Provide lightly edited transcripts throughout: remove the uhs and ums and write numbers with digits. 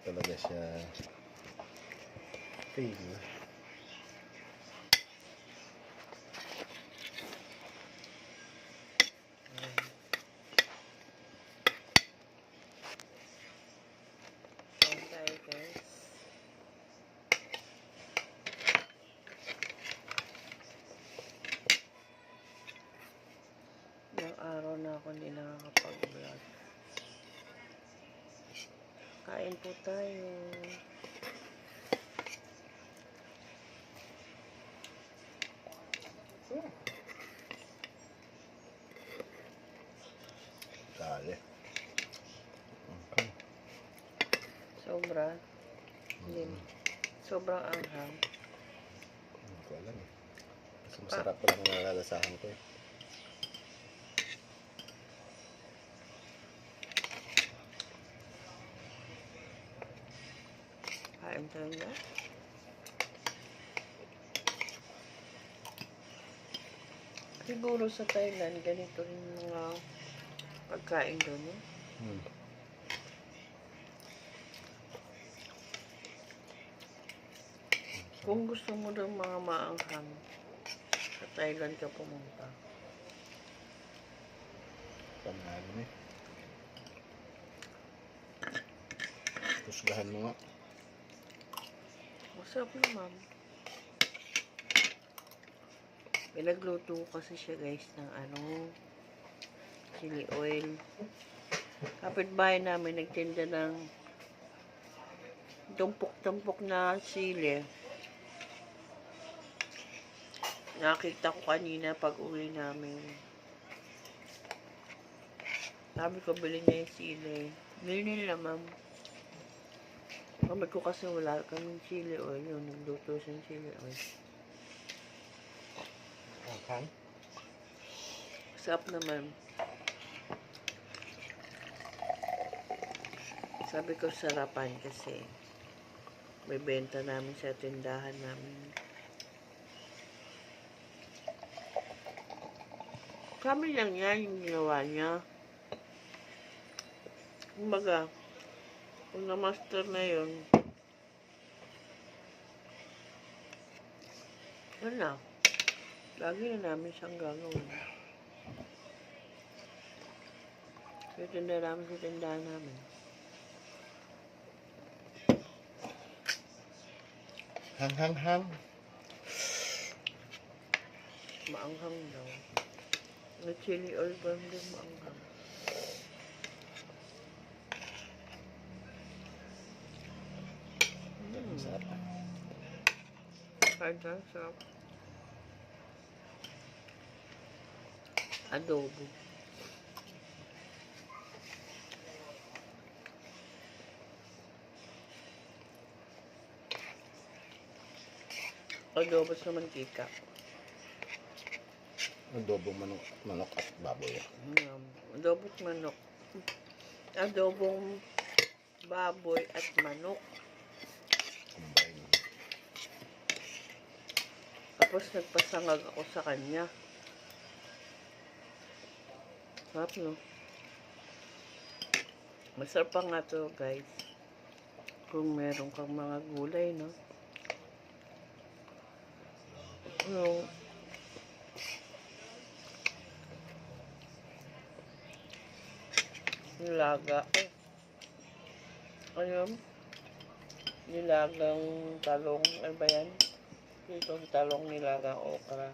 talaga siya fail. Tayo guys. Ilang araw na ako hindi nakakapag-vlog. Kain po tayo. Dali. Okay. Sobra. Hindi. Sobrang anghang. Hindi ko alam eh. Mas masarap pa lang ang nalalasahan ko eh. Kain tayo na. Siguro sa Thailand, ganito rin mga pagkain doon. Eh? Kung gusto mo daw mga maanghang, sa Thailand ka pumunta. Panalo eh. Tusgahan mo nga. Masarap naman. Pinagluto kasi siya guys ng chili oil. Kapitbahay namin nagtinda ng tumpok-tumpok na sili. Nakita ko kanina pag uwi namin. Sabi ko bilhin niya yung sili. Bilhin nila ma'am. Sabi ko kasi wala kaming chili oil. Yun, nagluto siyang chili oil. Okay. Sarap naman. Sabi ko sarapan kasi may benta namin sa tindahan namin. Kami lang yan yung ginawa niya. Kumbaga, kung na-master na yun, yun na. Lagi na namin siyang gagawin. Kaya tinda namin sa tindahan namin. Hang. Maanghang daw. May chili oil ba hindi maanghang? Sarap. Kahit na, sarap. Adobo. Adobo sa mantika. Adobong manok at baboy. Adobong manok. Adobong baboy at manok. Combine. Tapos nagpasangag ako sa kanya. Sarap, no? Masarap pa nga to, guys. Kung meron kang mga gulay, no? Nilaga. Ayun. Nilagang talong. Ano ba yan? Itong talong nilagang okra.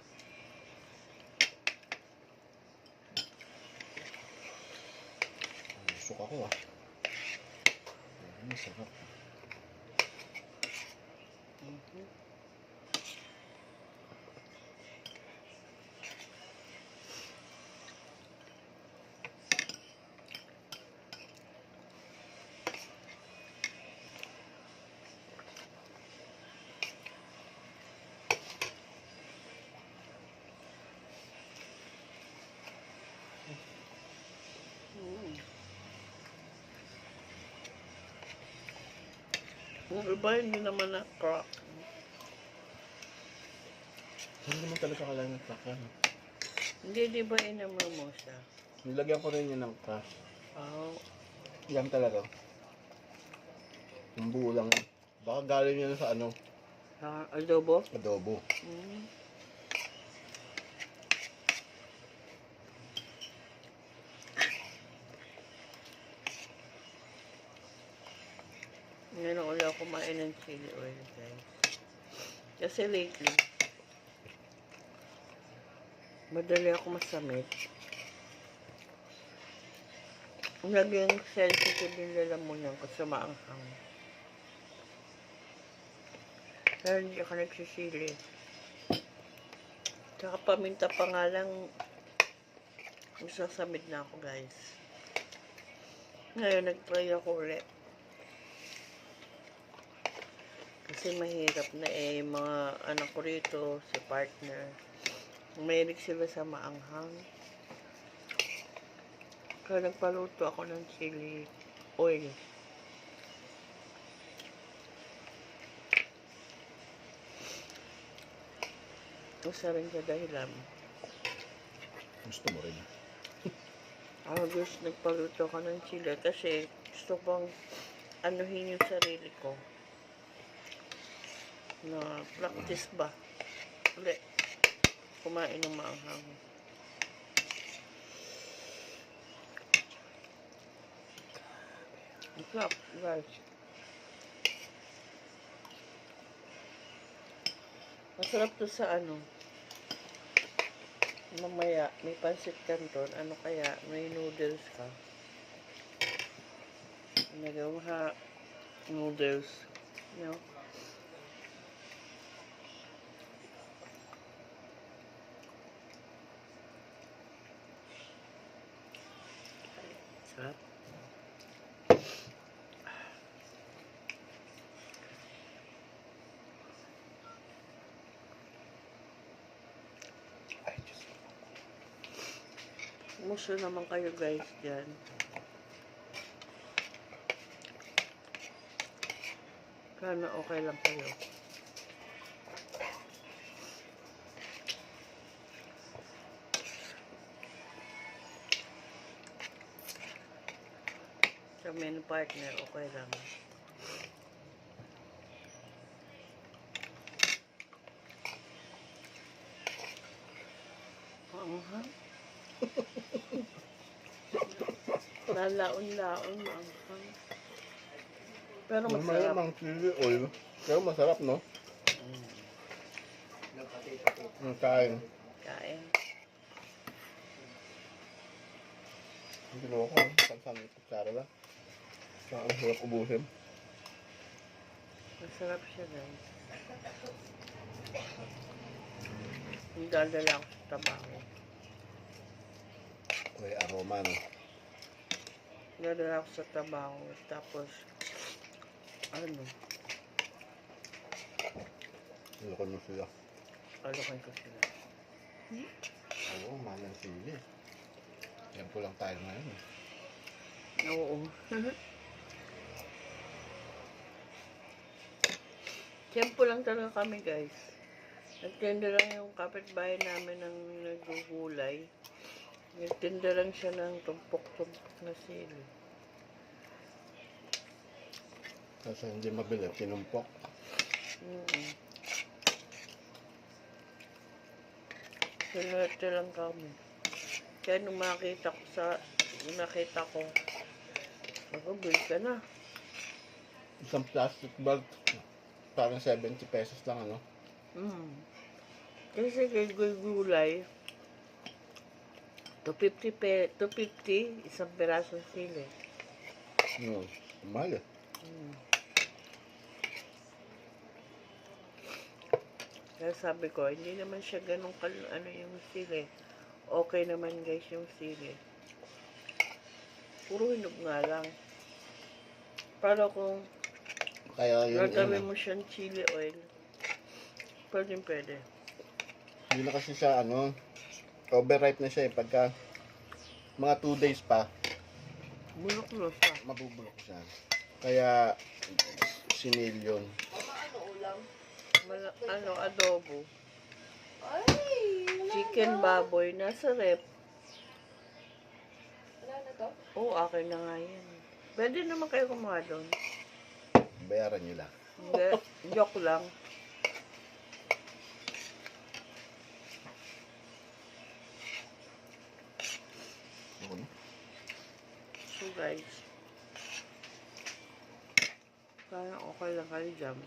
Busok ako ah. Masarap. Yung iba hindi naman na-crack. Hindi naman talaga kailangan ng crack yan. Hindi, di ba inamor mo siya? Nilagyan ko rin yun ng crack. Oh. Yan talaga. Yung buo lang. Baka galing yan sa ano, Adobo? adobo. Mm. Ngayon ulit ako kumain ng chili oil, guys. Kasi lately, madali ako masamit. Naging sensitive yung lalamunan ko sa maanghang. Kaya hindi ako nagsisili. Tsaka paminta pa nga lang, masasamid na ako, guys. Ngayon, nag-try ako ulit. Kasi mahirap na mga anak ko rito, si partner. Mahilig sila sa maanghang. Kaya nagpaluto ako ng chili oil. Isa rin sa dahilan. Gusto mo rin. Guys, nagpaluto ako ng chili kasi gusto kong anuhin yung sarili ko. Na practice ba? Ulit. Kumain ng maanghang. Masarap, guys. Masarap to sa ano. Mamaya, may pansit canton. Ano kaya? May noodles ka. Nagawa noodles. You know? Sarap. Ay, Diyos. Muso naman kayo guys dyan. Sana okay lang kayo. Sa main partner, okay lang. Maanghang. Lalaon-laon, maanghang. Pero masarap. Malamang chili oil. Pero masarap, no? Ang kain. Kain. Ang ginawa ko, pansan ng kutsara lang. Ang hirap ubusin. Masarap siya guys. Yung dadala ako sa trabaho. May aroma, no? Dadala ako sa trabaho. Tapos, ano, Ilokon mo sila. alukan ko sila. Oo, mahal ng sili. Yan po lang tayo ngayon. Oo. Tempo lang talaga kami guys. Nagtinda lang yung kapitbahay namin ng nagugulay. Nagtinda lang siya ng tumpok-tumpok na sili. Kasi hindi mabili, kinumpok. Sinwerte lang kami. Kaya nung nakita ko, ako, bili ka na. Isang plastic bag, parang 70 pesos lang, ano? Kasi kay gulay, 250 isang pirasong sili. Mahal eh. Kaya sabi ko, hindi naman siya ganun ano yung sili. Okay naman guys yung sili. Puro hinog nga lang. Pero kung Kaya yun, gagawin mo siyang chili oil, pwede. Hindi na kasi siya, ano, overripe na siya eh. Pagka mga 2 days pa, Bulok na siya. mabubulok siya. Kaya, sinil yun. Adobo. Chicken baboy, nasa rep. Wala na to? Oo, akin na nga yan. Pwede naman kayo kumuha doon. bayaran nyo lang. Hindi, joke lang. Ako na. So guys, kaya okay lang kayo dyan.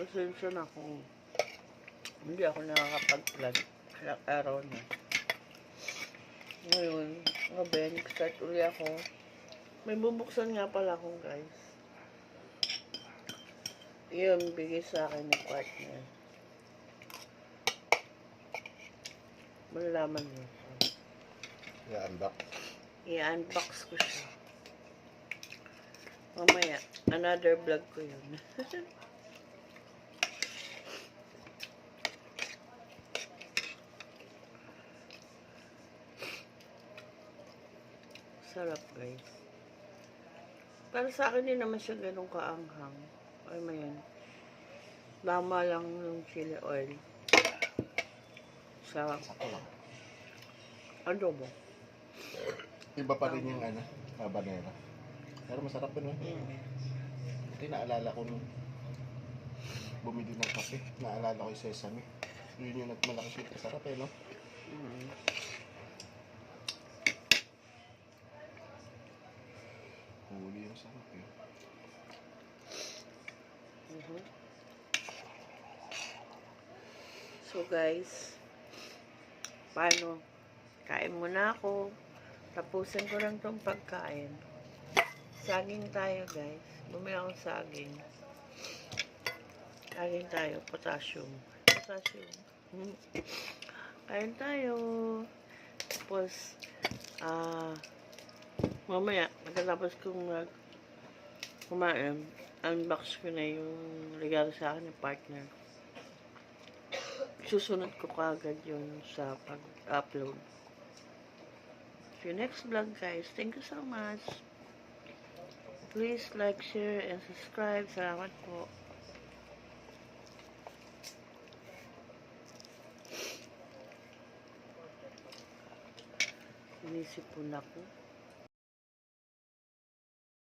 Pasensya na kung hindi ako nakakapag-vlog ilang araw na. Ngayon, gabi, nag-start uli ako. May bubuksan nga pala akong guys. Yun, bigay sa akin ng partner. Malalaman mo. I-unbox. I-unbox ko siya. Mamaya, another vlog ko yun. Sarap guys. Para sa akin din naman siya ganun kaanghang. Ay mo yan. Tama lang yung chili oil. Sa Sakto lang. adobo. Iba pa rin yung habanero. Pero masarap yun. Ito yung naalala ko nung bumili ng kape. Naalala ko yung sesame. Yun yung nagmalaki sweet. Sarap no? Mm. Huli yung sarap So guys, paano? Kain muna ako. Tapusin ko lang tong pagkain. Saging tayo guys. Bumili akong saging. Saging tayo. Potassium. Potassium. Kain tayo. Tapos, mamaya, pagkatapos kong kumain, unbox ko na yung regalo sa akin ng partner. Susunod ko kagad yun sa pag-upload. See you next vlog guys. Thank you so much. Please like, share, and subscribe. Salamat po. Inisip po na ko.